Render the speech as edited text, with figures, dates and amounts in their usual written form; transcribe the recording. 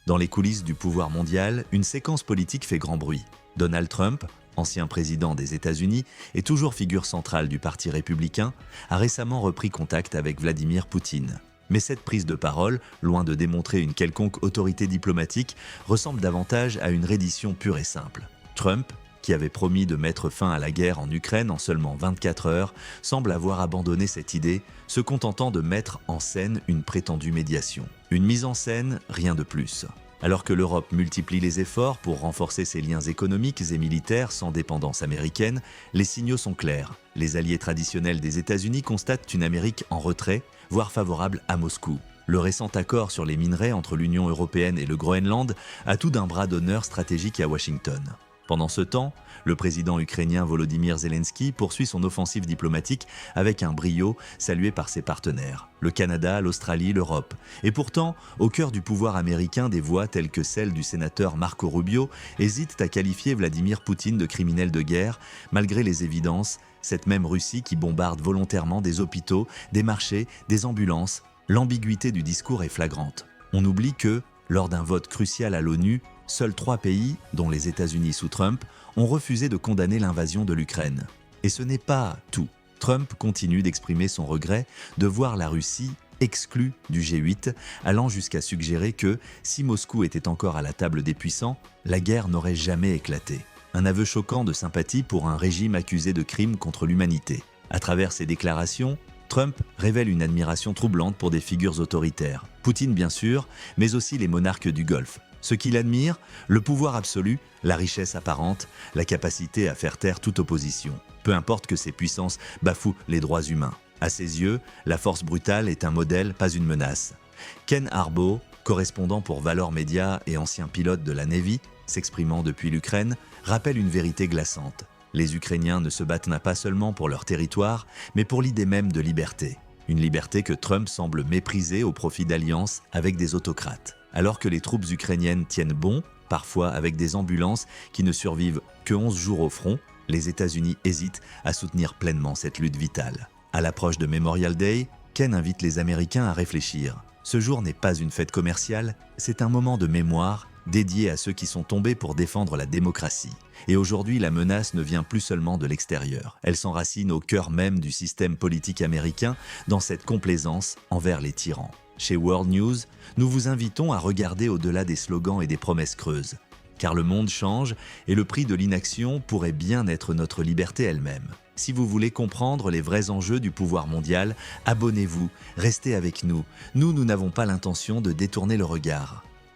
Dans les coulisses du pouvoir mondial, une séquence politique fait grand bruit. Donald Trump, ancien président des États-Unis et toujours figure centrale du Parti républicain, a récemment repris contact avec Vladimir Poutine. Mais cette prise de parole, loin de démontrer une quelconque autorité diplomatique, ressemble davantage à une reddition pure et simple. Trump, qui avait promis de mettre fin à la guerre en Ukraine en seulement 24 heures, semble avoir abandonné cette idée, se contentant de mettre en scène une prétendue médiation. Une mise en scène, rien de plus. Alors que l'Europe multiplie les efforts pour renforcer ses liens économiques et militaires sans dépendance américaine, les signaux sont clairs. Les alliés traditionnels des États-Unis constatent une Amérique en retrait, voire favorable à Moscou. Le récent accord sur les minerais entre l'Union européenne et le Groenland a tout d'un bras d'honneur stratégique à Washington. Pendant ce temps, le président ukrainien Volodymyr Zelensky poursuit son offensive diplomatique avec un brio salué par ses partenaires, le Canada, l'Australie, l'Europe. Et pourtant, au cœur du pouvoir américain, des voix telles que celle du sénateur Marco Rubio hésitent à qualifier Vladimir Poutine de criminel de guerre, malgré les évidences, cette même Russie qui bombarde volontairement des hôpitaux, des marchés, des ambulances. L'ambiguïté du discours est flagrante. On oublie que, lors d'un vote crucial à l'ONU, seuls 3 pays, dont les États-Unis sous Trump, ont refusé de condamner l'invasion de l'Ukraine. Et ce n'est pas tout. Trump continue d'exprimer son regret de voir la Russie exclue du G8, allant jusqu'à suggérer que, si Moscou était encore à la table des puissants, la guerre n'aurait jamais éclaté. Un aveu choquant de sympathie pour un régime accusé de crimes contre l'humanité. À travers ses déclarations, Trump révèle une admiration troublante pour des figures autoritaires. Poutine bien sûr, mais aussi les monarques du Golfe. Ce qu'il admire, le pouvoir absolu, la richesse apparente, la capacité à faire taire toute opposition. Peu importe que ces puissances bafouent les droits humains. À ses yeux, la force brutale est un modèle, pas une menace. Ken Arbo, correspondant pour Valor Media et ancien pilote de la Navy, s'exprimant depuis l'Ukraine, rappelle une vérité glaçante. Les Ukrainiens ne se battent pas seulement pour leur territoire, mais pour l'idée même de liberté. Une liberté que Trump semble mépriser au profit d'alliances avec des autocrates. Alors que les troupes ukrainiennes tiennent bon, parfois avec des ambulances qui ne survivent que 11 jours au front, les États-Unis hésitent à soutenir pleinement cette lutte vitale. À l'approche de Memorial Day, Ken invite les Américains à réfléchir. Ce jour n'est pas une fête commerciale, c'est un moment de mémoire dédié à ceux qui sont tombés pour défendre la démocratie. Et aujourd'hui, la menace ne vient plus seulement de l'extérieur. Elle s'enracine au cœur même du système politique américain, dans cette complaisance envers les tyrans. Chez World News, nous vous invitons à regarder au-delà des slogans et des promesses creuses. Car le monde change et le prix de l'inaction pourrait bien être notre liberté elle-même. Si vous voulez comprendre les vrais enjeux du pouvoir mondial, abonnez-vous, restez avec nous. Nous n'avons pas l'intention de détourner le regard.